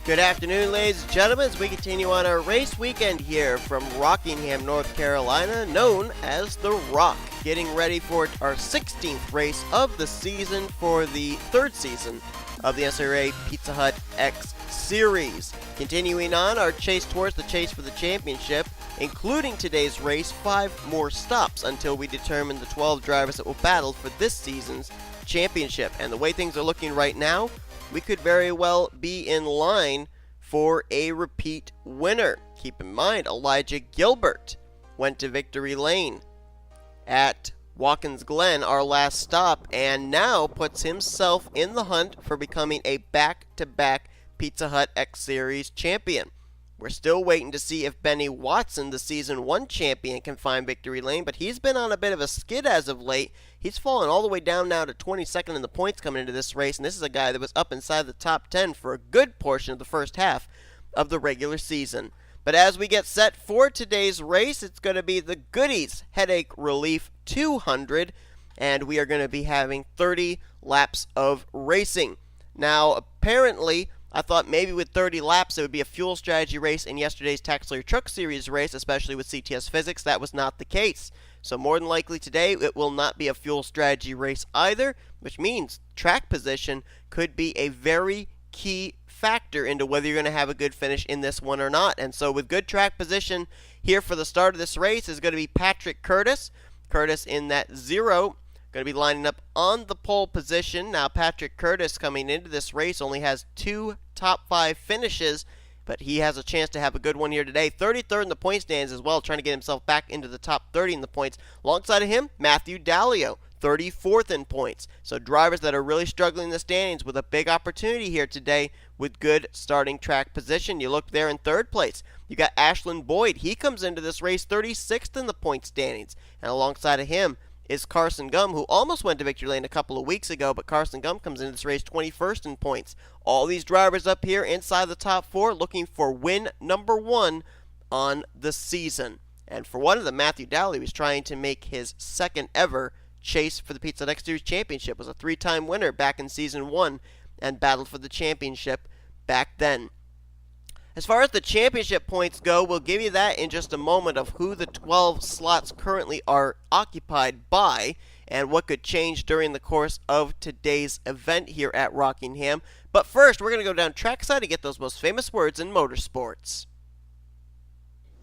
Good afternoon, ladies and gentlemen, as we continue on our race weekend here from Rockingham, North Carolina, known as The Rock. Getting ready for our 16th race of the season for the third season of the NNSCRA Pizza Hut X Series. Continuing on our chase towards the chase for the championship, including today's race, 5 more stops until we determine the 12 drivers that will battle for this season's championship. And the way things are looking right now, we could very well be in line for a repeat winner. Keep in mind, J Gilbert went to victory lane at Watkins Glen, our last stop, and now puts himself in the hunt for becoming a back-to-back Pizza Hut X Series champion. We're still waiting to see if Benny Watson, the Season 1 champion, can find victory lane, but he's been on a bit of a skid as of late. He's fallen all the way down now to 22nd in the points coming into this race, and this is a guy that was up inside the top 10 for a good portion of the first half of the regular season. But as we get set for today's race, it's going to be the Goodies Headache Relief 200, and we are going to be having 30 laps of racing. Now, apparently, I thought maybe with 30 laps it would be a fuel strategy race in yesterday's Taxler Truck Series race, especially with CTS Physics. That was not the case. So more than likely today it will not be a fuel strategy race either, which means track position could be a very key factor into whether you're going to have a good finish in this one or not. And so with good track position here for the start of this race is going to be Patrick Curtis. Curtis in that 0. Going to be lining up on the pole position. Now Patrick Curtis coming into this race only has 2 top 5 finishes, but he has a chance to have a good one here today. 33rd in the point standings as well, trying to get himself back into the top 30 in the points. Alongside of him, Matthew Daleo, 34th in points. So drivers that are really struggling in the standings with a big opportunity here today with good starting track position. You look there in 3rd place. You got Ashland Boyd. He comes into this race 36th in the point standings. And alongside of him is Carson Gum, who almost went to victory lane a couple of weeks ago, but Carson Gum comes into this race 21st in points. All these drivers up here inside the top 4 looking for win number 1 on the season. And for one of them, Matthew Daley was trying to make his 2nd ever chase for the Pizza Hut X Series Championship. Was a 3-time winner back in Season 1 and battled for the championship back then. As far as the championship points go, we'll give you that in just a moment of who the 12 slots currently are occupied by and what could change during the course of today's event here at Rockingham. But first, we're going to go down trackside and get those most famous words in motorsports.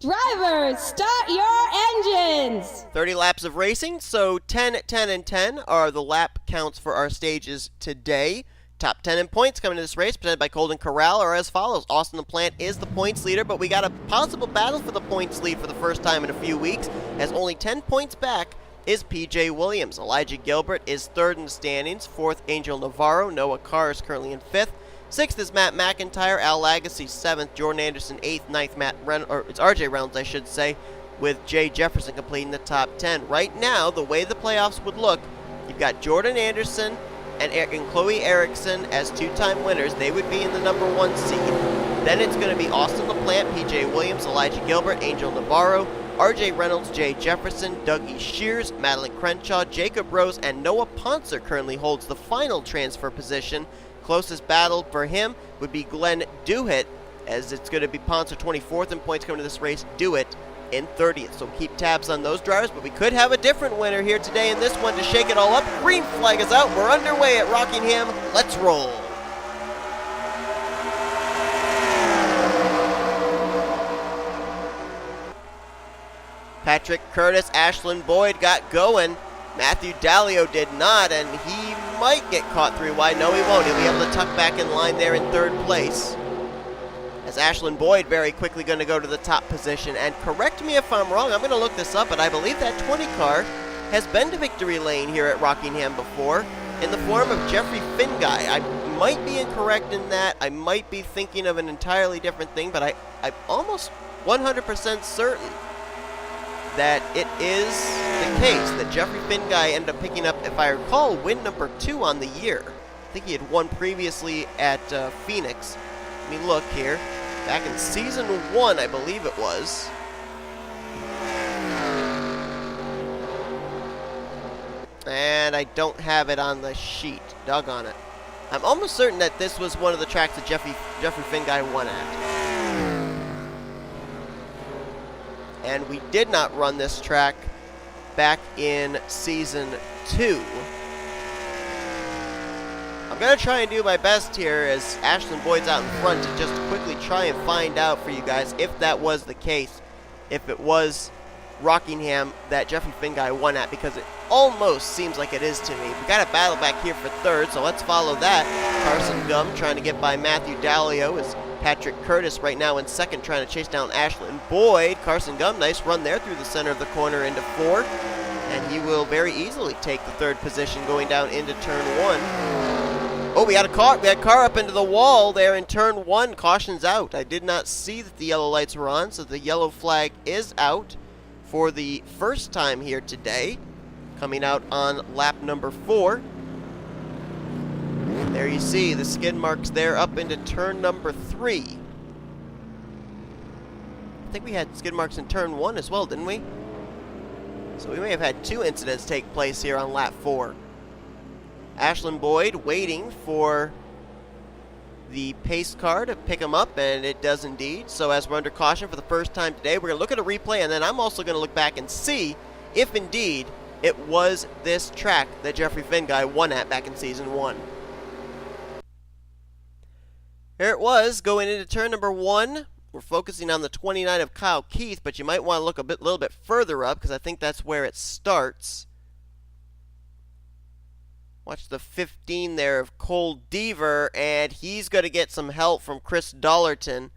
Drivers, start your engines! 30 laps of racing, so 10, 10, and 10 are the lap counts for our stages today. Top 10 in points coming to this race, presented by Colden Corral, are as follows. Austin LaPlante is the points leader, but we got a possible battle for the points lead for the first time in a few weeks, as only 10 points back is P.J. Williams. J Gilbert is 3rd in the standings. 4th, Angel Navarro. Noah Carr is currently in 5th. 6th is Matt McIntire. A Lagasee 7th. Jordan Anderson 8th. 9th, it's R.J. Reynolds, I should say, with J Jefferson completing the top 10. Right now, the way the playoffs would look, you've got Jordan Anderson and Chloe Erickson as 2-time winners. They would be in the number 1 seed. Then it's going to be Austin LaPlante, P.J. Williams, J Gilbert, Angel Navarro, R.J. Reynolds, J Jefferson, D Shears, Madeline Crenshaw, Jacob Rose, and Noah Pontzer currently holds the final transfer position. Closest battle for him would be Glenn Douthitt, as it's going to be Pontzer 24th in points coming to this race, Douthitt in 30th. So keep tabs on those drivers, but we could have a different winner here today in this one to shake it all up. Green flag is out. We're underway at Rockingham. Let's roll. Patrick Curtis, Ashland Boyd got going. Matthew Daleo did not, and he might get caught 3 wide. No, he won't. He'll be able to tuck back in line there in 3rd place. As Ashland Boyd very quickly going to go to the top position. And correct me if I'm wrong, I'm going to look this up, but I believe that 20 car has been to victory lane here at Rockingham before in the form of Jeffrey Finguy. I might be incorrect in that. I might be thinking of an entirely different thing, but I'm almost 100% certain that it is the case that Jeffrey Finguy ended up picking up, if I recall, win number 2 on the year. I think he had won previously at Phoenix. Let me look here. Back in Season 1, I believe it was. And I don't have it on the sheet. Doggone it. I'm almost certain that this was one of the tracks that Jeffrey Finguy won at. And we did not run this track back in Season 2. I'm going to try and do my best here as Ashlyn Boyd's out in front to just quickly try and find out for you guys if that was the case, if it was Rockingham that Jeffrey Finguy won at, because it almost seems like it is to me. We got a battle back here for third, so let's follow that. Carson Gum trying to get by Matthew Daleo as Patrick Curtis right now in second trying to chase down Ashlyn Boyd. Carson Gum, nice run there through the center of the corner into fourth, and he will very easily take the third position going down into turn one. Oh, we had a car up into the wall there in turn one. Caution's out. I did not see that the yellow lights were on, so the yellow flag is out for the first time here today, coming out on lap number 4. There you see the skid marks there up into turn number 3. I think we had skid marks in turn 1 as well, didn't we? So we may have had 2 incidents take place here on lap 4. Ashlyn Boyd waiting for the pace car to pick him up, and it does indeed. So as we're under caution for the first time today, we're going to look at a replay, and then I'm also going to look back and see if indeed it was this track that Jeffrey Finguy won at back in Season 1. Here it was, going into turn number 1. We're focusing on the 29 of Kyle Keith, but you might want to look a little bit further up, because I think that's where it starts. Watch the 15 there of Cole Deaver, and he's going to get some help from Chris Dollerton.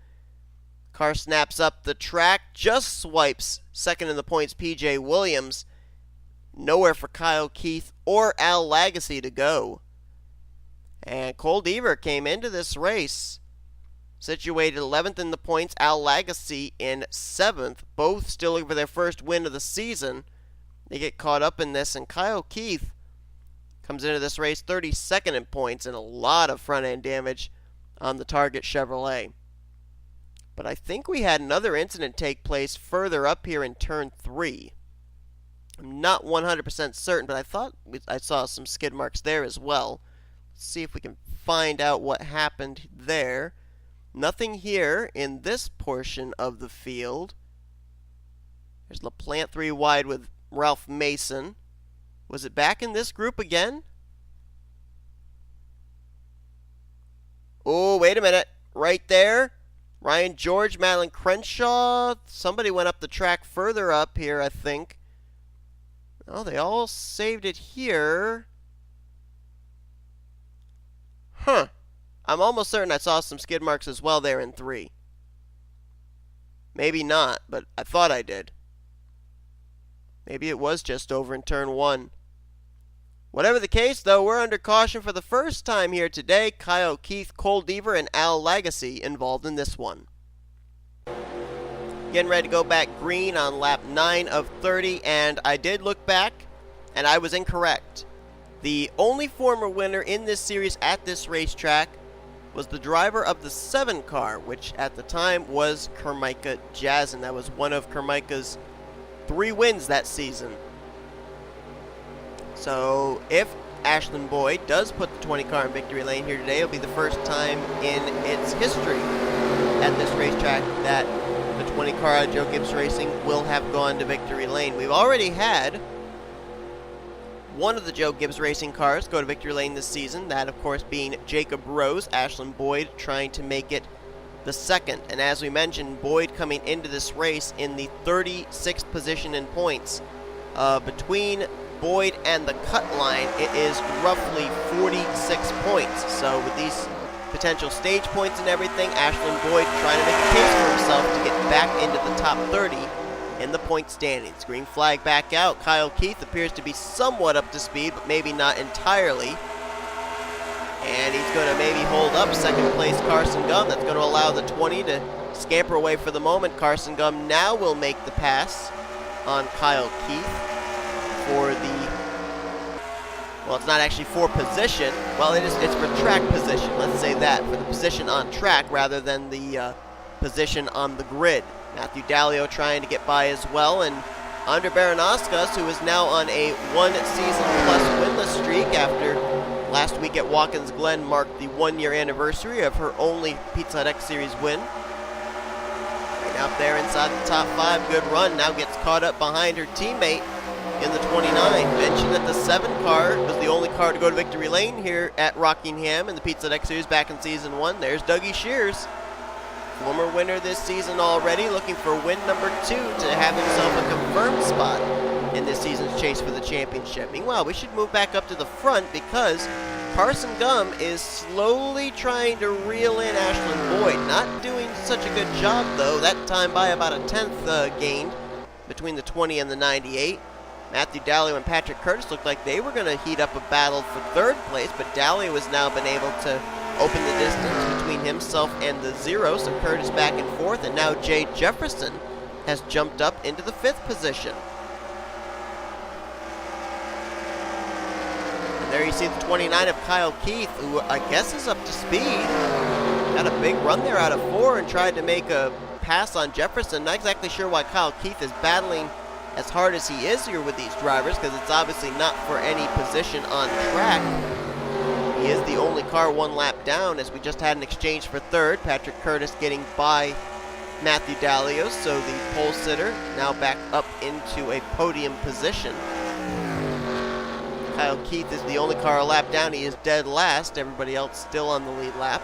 Car snaps up the track, just swipes second in the points PJ Williams. Nowhere for Kyle Keith or A Lagasee to go. And Cole Deaver came into this race situated 11th in the points, A Lagasee in 7th. Both still looking for their first win of the season. They get caught up in this, and Kyle Keith comes into this race 32nd in points and a lot of front-end damage on the Target Chevrolet. But I think we had another incident take place further up here in turn 3. I'm not 100% certain, but I thought I saw some skid marks there as well. Let's see if we can find out what happened there. Nothing here in this portion of the field. There's LaPlante 3 wide with Ralph Mason. Was it back in this group again? Oh, wait a minute. Right there. Ryan George, Madeline Crenshaw. Somebody went up the track further up here, I think. Oh, they all saved it here. Huh. I'm almost certain I saw some skid marks as well there in 3. Maybe not, but I thought I did. Maybe it was just over in turn 1. Whatever the case, though, we're under caution for the first time here today. Kyle Keith, Cole Deaver, and A Lagasee involved in this one. Getting ready to go back green on lap 9 of 30, and I did look back, and I was incorrect. The only former winner in this series at this racetrack was the driver of the 7 car, which at the time was Kermika Jazin. That was one of Kermika's 3 wins that season. So if Ashlyn Boyd does put the 20 car in victory lane here today, it'll be the first time in its history at this racetrack that the 20 car out of Joe Gibbs Racing will have gone to victory lane. We've already had one of the Joe Gibbs Racing cars go to victory lane this season, that of course being Jacob Rose. Ashlyn Boyd trying to make it the second. And as we mentioned, Boyd coming into this race in the 36th position in points. Between Boyd and the cut line, it is roughly 46 points. So with these potential stage points and everything, Ashlyn Boyd trying to make a case for himself to get back into the top 30 in the point standings. Green flag back out. Kyle Keith appears to be somewhat up to speed, but maybe not entirely. And he's going to maybe hold up second place Carson Gum. That's going to allow the 20 to scamper away for the moment. Carson Gum now will make the pass on Kyle Keith for the, well, it's not actually for position. Well, it's for track position. Let's say that, for the position on track rather than the position on the grid. Matthew Daleo trying to get by as well, and A Baranauskas, who is now on a 1-season-plus winless streak after Last week at Watkins Glen marked the 1-year anniversary of her only Pizza Hut X Series win. Right out there inside the top 5, good run. Now gets caught up behind her teammate in the 29. Mentioned that the 7 car was the only car to go to victory lane here at Rockingham in the Pizza Hut X Series back in Season 1. There's J Shears, former winner this season already, looking for win number 2 to have himself a confirmed spot in this season's chase for the championship. Meanwhile, we should move back up to the front because Carson Gum is slowly trying to reel in Ashlyn Boyd. Not doing such a good job, though. That time by about a 10th gained between the 20 and the 98. Matthew Daleo and Patrick Curtis looked like they were going to heat up a battle for 3rd place, but Daleo has now been able to open the distance between himself and the 0, so Curtis back and forth, and now J Jefferson has jumped up into the 5th position. And there you see the 29 of Kyle Keith, who I guess is up to speed. Got a big run there out of 4 and tried to make a pass on Jefferson. Not exactly sure why Kyle Keith is battling as hard as he is here with these drivers, because it's obviously not for any position on track. He is the only car 1 lap down, as we just had an exchange for 3rd. Patrick Curtis getting by Matthew Daleo, so the pole sitter now back up into a podium position. Kyle Keith is the only car a lap down. He is dead last. Everybody else still on the lead lap.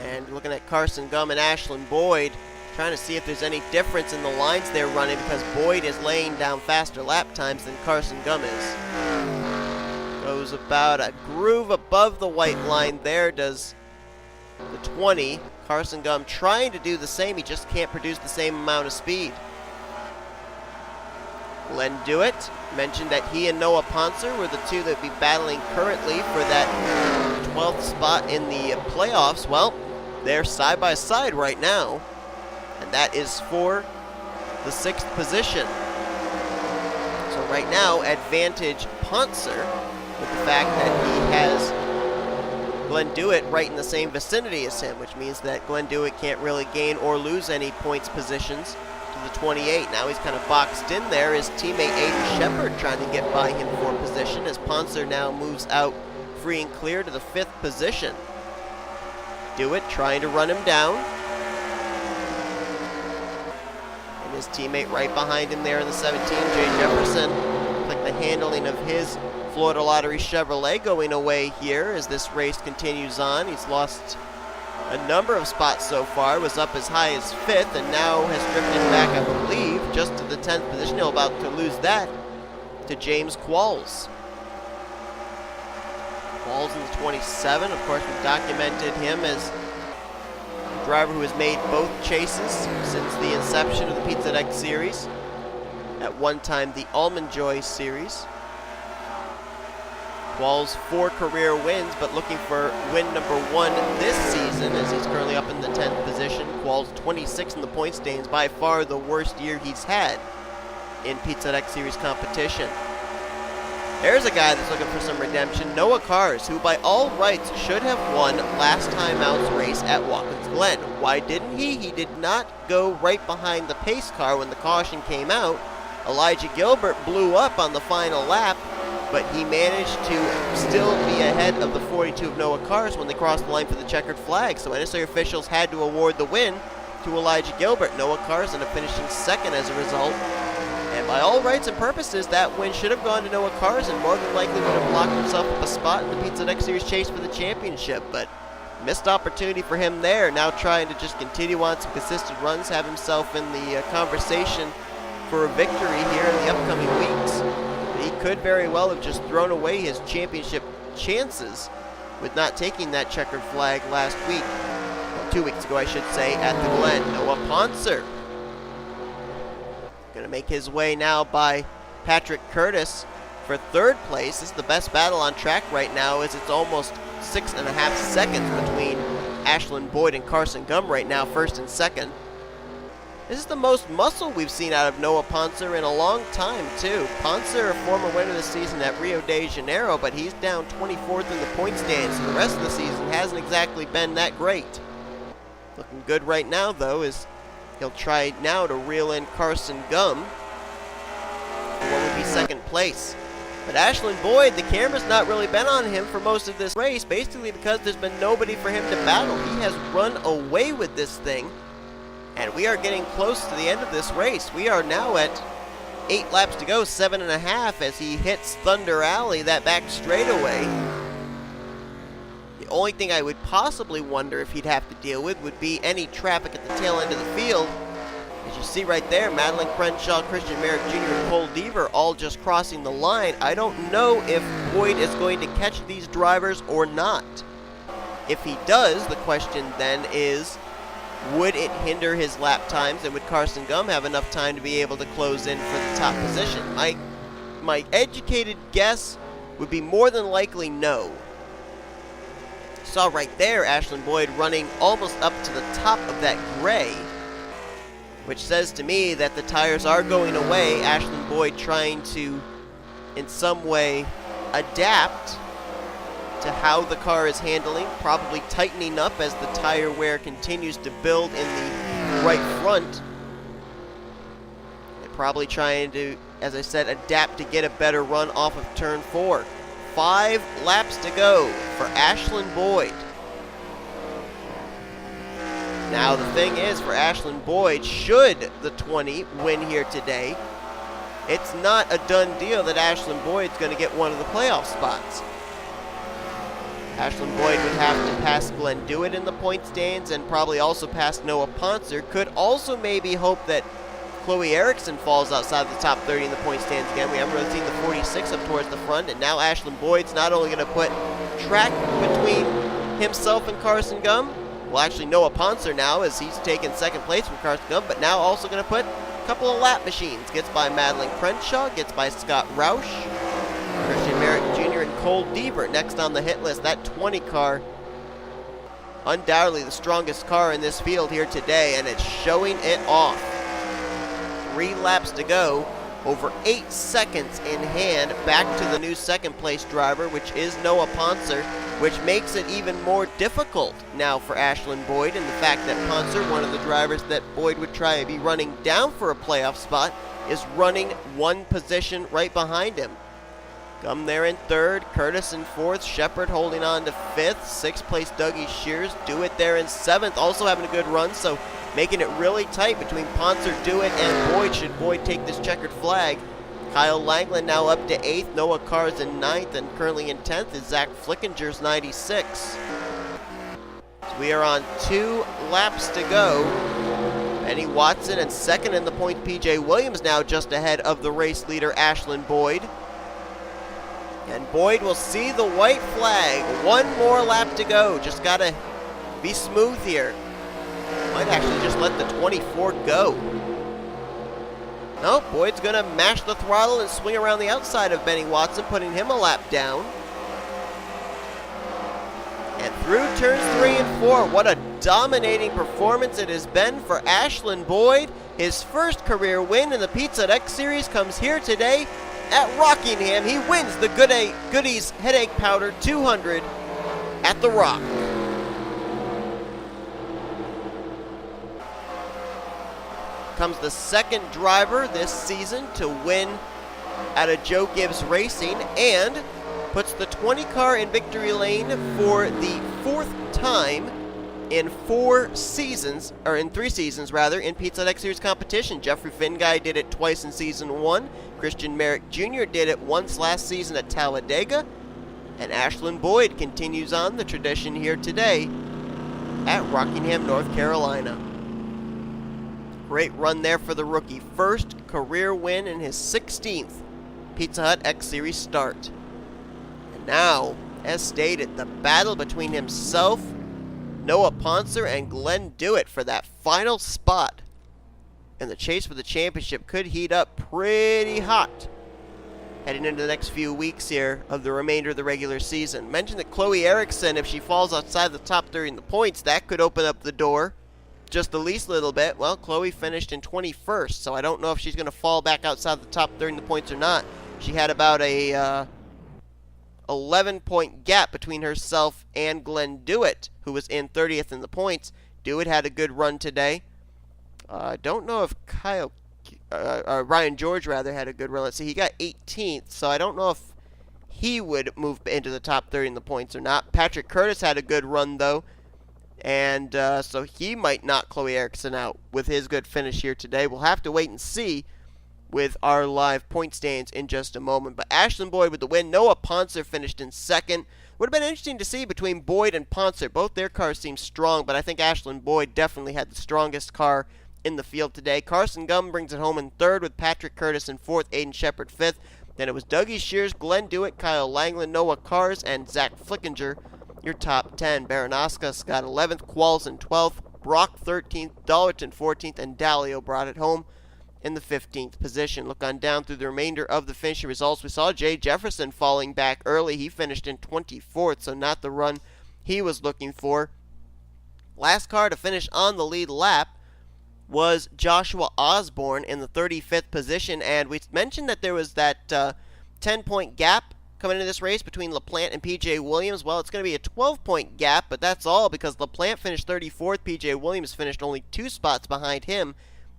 And looking at Carson Gum and Ashlyn Boyd, trying to see if there's any difference in the lines they're running, because Boyd is laying down faster lap times than Carson Gum is. Goes about a groove above the white line there, does the 20. Carson Gum trying to do the same, he just can't produce the same amount of speed. Glenn Dewitt mentioned that he and Noah Pontzer were the 2 that would be battling currently for that 12th spot in the playoffs. Well, they're side by side right now, and that is for the 6th position. So right now, advantage Pontzer with the fact that he has Glenn Dewitt right in the same vicinity as him, which means that Glenn Dewitt can't really gain or lose any points positions to the 28. Now he's kind of boxed in there. His teammate Aiden Shepard trying to get by him for position as Pontzer now moves out free and clear to the 5th position. Dewitt trying to run him down. And his teammate right behind him there in the 17, J Jefferson. Like the handling of his Florida Lottery Chevrolet going away here as this race continues on. He's lost a number of spots so far, was up as high as 5th, and now has drifted back, I believe, just to the 10th position. He'll about to lose that to James Qualls. Qualls in the 27. Of course, we've documented him as a driver who has made both chases since the inception of the Pizza Hut X Series. At one time, the Almond Joy Series. Qualls 4 career wins, but looking for win number 1 this season as he's currently up in the 10th position. Qualls 26 in the point standings, by far the worst year he's had in Pizza Hut X Series competition. There's a guy that's looking for some redemption, Noah Cars, who by all rights should have won last time out's race at Watkins Glen. Why didn't he? He did not go right behind the pace car when the caution came out. Elijah Gilbert blew up on the final lap, but he managed to still be ahead of the 42 of Noah Cars when they crossed the line for the checkered flag. So NSCRA officials had to award the win to Elijah Gilbert. Noah Cars ended up finishing 2nd as a result. And by all rights and purposes, that win should have gone to Noah Cars and more than likely would have locked himself up a spot in the Pizza Hut X Series chase for the championship. But missed opportunity for him there. Now trying to just continue on some consistent runs, have himself in the conversation for a victory here in the upcoming weeks. He could very well have just thrown away his championship chances with not taking that checkered flag last week. Well, 2 weeks ago, I should say, at the Glen. Noah Pontzer going to make his way now by Patrick Curtis for 3rd place. This is the best battle on track right now, as it's almost 6.5 seconds between Ashlyn Boyd and Carson Gum right now, 1st and 2nd. This is the most muscle we've seen out of Noah Pontzer in a long time, too. Pontzer, a former winner this season at Rio de Janeiro, but he's down 24th in the point standings, so the rest of the season hasn't exactly been that great. Looking good right now, though, is he'll try now to reel in Carson Gum place. But Ashland Boyd, the camera's not really been on him for most of this race, basically because there's been nobody for him to battle. He has run away with this thing, and we are getting close to the end of this race. We are now at 8 laps to go, 7.5, as he hits Thunder Alley, that back straightaway. The only thing I would possibly wonder if he'd have to deal with would be any traffic at the tail end of the field. As you see right there, Madeline Crenshaw, Christian Merrick Jr., and Cole Deaver all just crossing the line. I don't know if Boyd is going to catch these drivers or not. If he does, the question then is, would it hinder his lap times, and would Carson Gum have enough time to be able to close in for the top position? My educated guess would be more than likely no. Saw right there Ashland Boyd running almost up to the top of that gray, which says to me that the tires are going away. Ashland Boyd trying to, in some way, adapt to how the car is handling, probably tightening up as the tire wear continues to build in the right front. And probably trying to, as I said, adapt to get a better run off of turn 4. 5 laps to go for Ashland Boyd. Now the thing is, for Ashland Boyd, should the 20 win here today, it's not a done deal that Ashland Boyd's going to get one of the playoff spots. Ashland Boyd would have to pass Glenn Dewitt in the point stands and probably also pass Noah Pontzer. Could also maybe hope that Chloe Erickson falls outside the top 30 in the point stands again. We haven't really seen the 46 up towards the front, and now Ashland Boyd's not only going to put track between himself and Carson Gum, well, actually Noah Pontzer now, as he's taken second place from Carson Gum, but now also going to put a couple of lap machines. Gets by Madeline Crenshaw, gets by Scott Roush, Christian Merrick Jr., and Cole Deaver next on the hit list. That 20 car, undoubtedly the strongest car in this field here today, and it's showing it off. 3 laps to go, over 8 seconds in hand, back to the new second place driver, which is Noah Pontzer, which makes it even more difficult now for Ashland Boyd, and the fact that Pontzer, one of the drivers that Boyd would try to be running down for a playoff spot, is running 1 position right behind him. Gum there in 3rd, Curtis in 4th, Shepard holding on to 5th, 6th place Dougie Shears, Dewitt there in 7th, also having a good run, so making it really tight between Pontzer, Dewitt, and Boyd should Boyd take this checkered flag. Kyle Langland now up to 8th, Noah Carr's in 9th, and currently in 10th is Zach Flickinger's 96. So we are on 2 laps to go. Benny Watson and second in the points, PJ Williams now just ahead of the race leader Ashland Boyd. And Boyd will see the white flag. 1 more lap to go. Just got to be smooth here. Might actually just let the 24 go. No, Boyd's going to mash the throttle and swing around the outside of Benny Watson, putting him a lap down. And through turns 3 and 4, what a dominating performance it has been for Ashland Boyd. His first career win in the Pizza Hut X Series comes here today at Rockingham. He wins the Goodies Headache Powder 200 at the Rock. Comes the second driver this season to win out of Joe Gibbs Racing, and puts the 20 car in victory lane for the 4th time in 4 seasons, or in 3 seasons rather, in Pizza Hut X Series competition. Jeffrey Finguy did it twice in season 1. Christian Merrick Jr. did it once last season at Talladega. And Ashland Boyd continues on the tradition here today at Rockingham, North Carolina. Great run there for the rookie. First career win in his 16th Pizza Hut X Series start. And now, as stated, the battle between himself, Noah Pontzer, and Glenn Dewitt for that final spot. And the chase for the championship could heat up pretty hot heading into the next few weeks here of the remainder of the regular season. Mentioned that Chloe Erickson, if she falls outside the top 30 in the points, that could open up the door just the least little bit. Well, Chloe finished in 21st, so I don't know if she's going to fall back outside the top 30 in the points or not. She had about a 11-point gap between herself and Glenn Dewitt, who was in 30th in the points. Dewitt had a good run today. Don't know if Kyle Ryan George rather had a good run. Let's see, he got 18th, so I don't know if he would move into the top 30 in the points or not. Patrick Curtis had a good run, though, and so he might knock Chloe Erickson out with his good finish here today. We'll have to wait and see with our live point stands in just a moment. But Ashlyn Boyd with the win. Noah Pontzer finished in second. Would have been interesting to see between Boyd and Pontzer. Both their cars seem strong, but I think Ashlyn Boyd definitely had the strongest car in the field today. Carson Gum brings it home in third with Patrick Curtis in fourth, Aiden Shepard fifth. Then it was Dougie Shears, Glenn Dewitt, Kyle Langland, Noah Kars, and Zach Flickinger, your top 10. Baranauskas got 11th, Qualls in 12th, Brock 13th, Dollerton 14th, and Daleo brought it home in the 15th position. Look on down through the remainder of the finishing results. We saw J Jefferson falling back early. He finished in 24th, so not the run he was looking for. Last car to finish on the lead lap was Joshua Osborne in the 35th position, and we mentioned that there was that 10-point gap coming into this race between LaPlante and PJ Williams. Well, it's going to be a 12-point gap, but that's all because LaPlante finished 34th. PJ Williams finished only 2 spots behind him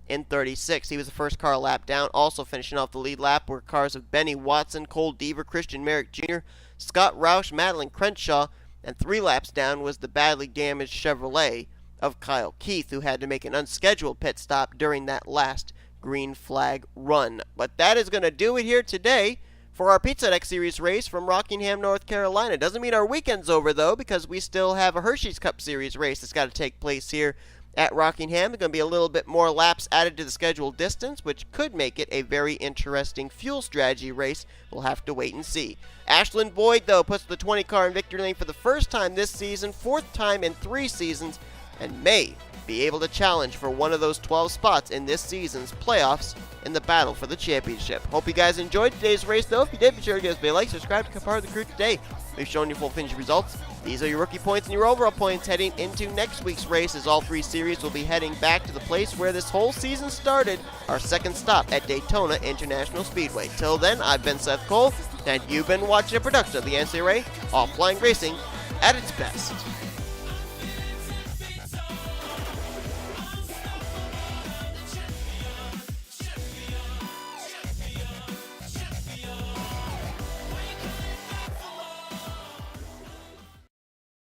in 36th. He was the first car lap down. Also finishing off the lead lap were cars of Benny Watson, Cole Deaver, Christian Merrick Jr., Scott Roush, Madeline Crenshaw, and 3 laps down was the badly damaged Chevrolet of Kyle Keith, who had to make an unscheduled pit stop during that last green flag run. But that is going to do it here today for our Pizza X Series race from Rockingham, North Carolina. Doesn't mean our weekend's over, though, because we still have a Hershey's Cup Series race that's got to take place here at Rockingham. There's going to be a little bit more laps added to the scheduled distance, which could make it a very interesting fuel strategy race. We'll have to wait and see. Ashlyn Boyd, though, puts the 20 car in victory lane for the first time this season, 4th time in 3 seasons, and may be able to challenge for one of those 12 spots in this season's playoffs in the battle for the championship. Hope you guys enjoyed today's race, though. If you did, be sure to give us a like, subscribe, become part of the crew today. We've shown you full finish results. These are your rookie points and your overall points heading into next week's race, as all 3 series will be heading back to the place where this whole season started, our second stop at Daytona International Speedway. Till then, I've been Seth Cole, and you've been watching a production of the NCRA Offline Racing at its best.